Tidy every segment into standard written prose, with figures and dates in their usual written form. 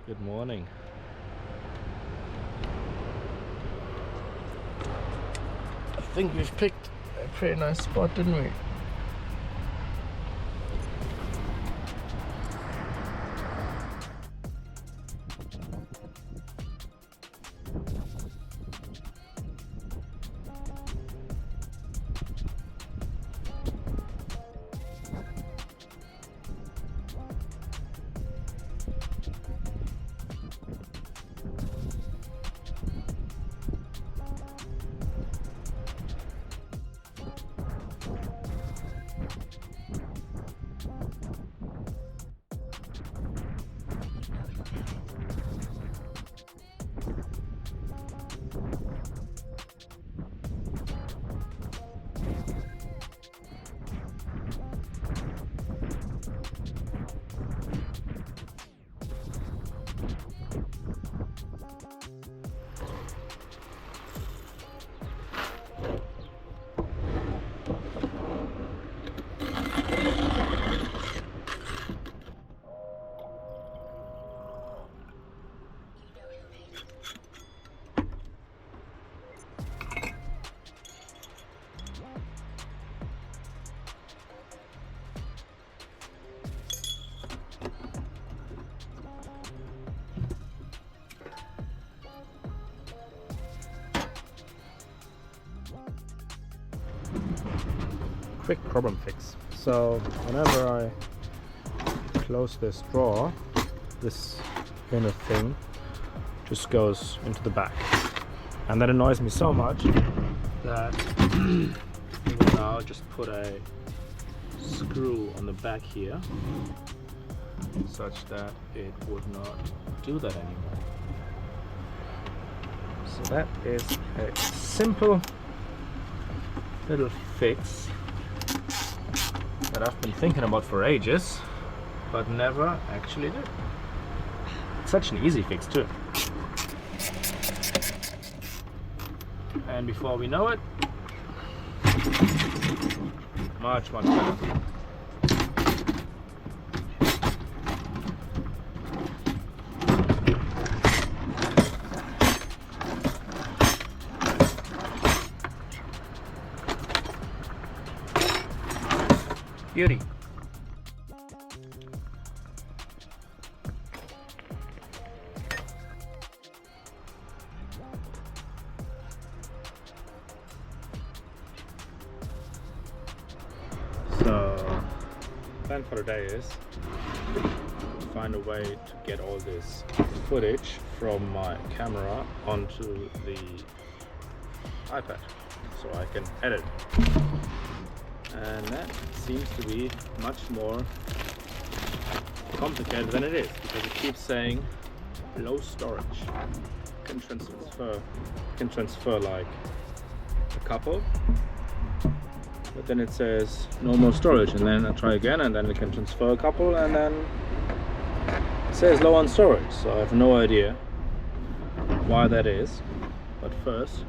Good morning. I think we've picked a pretty nice spot, didn't we? Quick problem fix. So whenever I close this drawer, this inner thing just goes into the back, and that annoys me so much that I will now just put a screw on the back here such that it would not do that anymore. So that is a simple little fix that I've been thinking about for ages, but never actually did. It's such an easy fix too. And before we know it, much better. Beauty. So, plan for the day is to find a way to get all this footage from my camera onto the iPad so I can edit. And that seems to be much more complicated than it is, because it keeps saying low storage. Can transfer like a couple, but then it says no more storage, and then I try again, and then it can transfer a couple, and then it says low on storage. So I have no idea why that is. But first,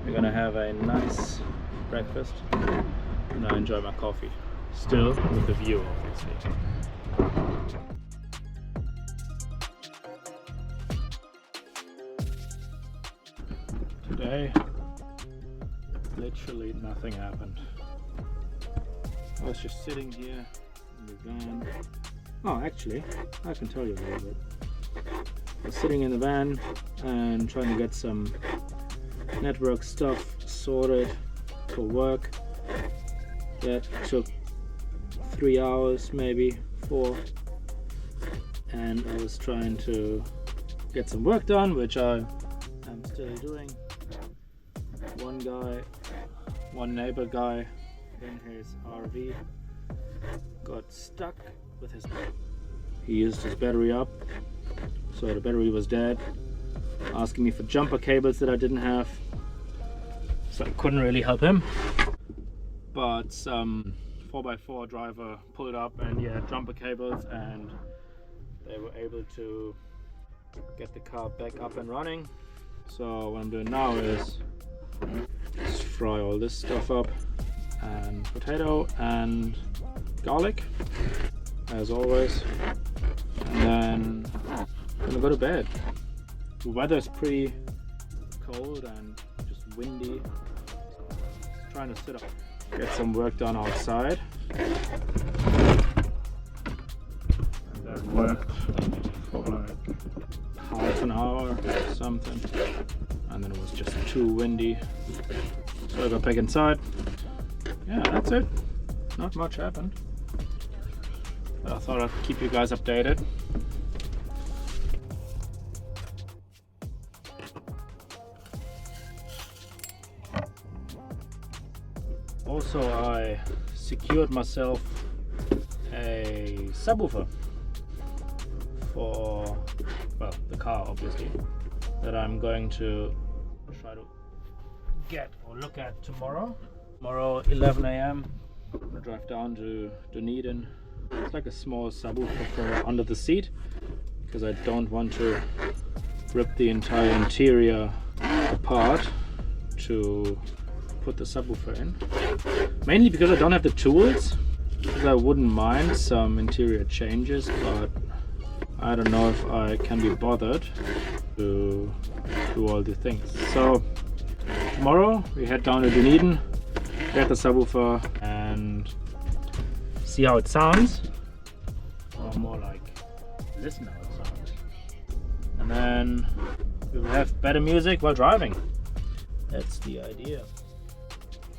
we're gonna have a nice breakfast. And I enjoy my coffee, still with the view, obviously. Today, literally nothing happened. I was just sitting here in the van. Oh, actually, I can tell you a little bit. I was sitting in the van and trying to get some network stuff sorted for work. That took 3 hours, maybe 4, and I was trying to get some work done, which I am still doing. One neighbor guy in his RV got stuck with his, he used his battery up, so the battery was dead, asking me for jumper cables that I didn't have, so I couldn't really help him. But some 4x4 driver pulled up and he had jumper cables, and they were able to get the car back up and running. So what I'm doing now is just fry all this stuff up, and potato and garlic as always, and then gonna go to bed. The weather is pretty cold and just windy. Just trying to sit up, get some work done outside. And that worked for like half an hour or something, and then it was just too windy, so I got back inside. Yeah, that's it. Not much happened, but I thought I'd keep you guys updated. Also, I secured myself a subwoofer for, well, the car obviously, that I'm going to try to get or look at tomorrow. Tomorrow 11 a.m. I'm gonna drive down to Dunedin. It's like a small subwoofer for under the seat, because I don't want to rip the entire interior apart to put the subwoofer in. Mainly because I don't have the tools, because I wouldn't mind some interior changes, but I don't know if I can be bothered to do all the things. So tomorrow we head down to Dunedin, get the subwoofer and see how it sounds, or more like listen how it sounds, and then we will have better music while driving. That's the idea.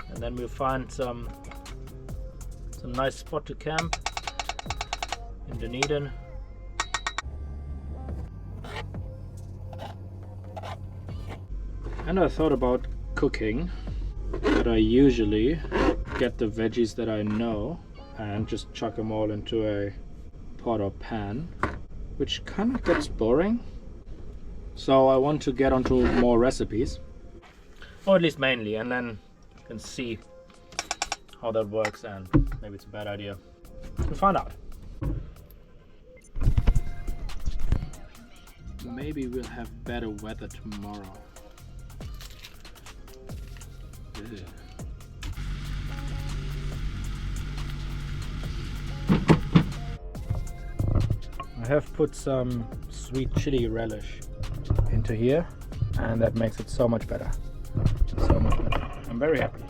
And then we'll find some nice spot to camp in Dunedin. And I thought about cooking, but I usually get the veggies that I know and just chuck them all into a pot or pan, which kind of gets boring. So I want to get onto more recipes, or at least mainly, and then you can see how that works, and maybe it's a bad idea. We'll find out. Maybe we'll have better weather tomorrow. Ew. I have put some sweet chili relish into here, and that makes it so much better. So much better. I'm very happy.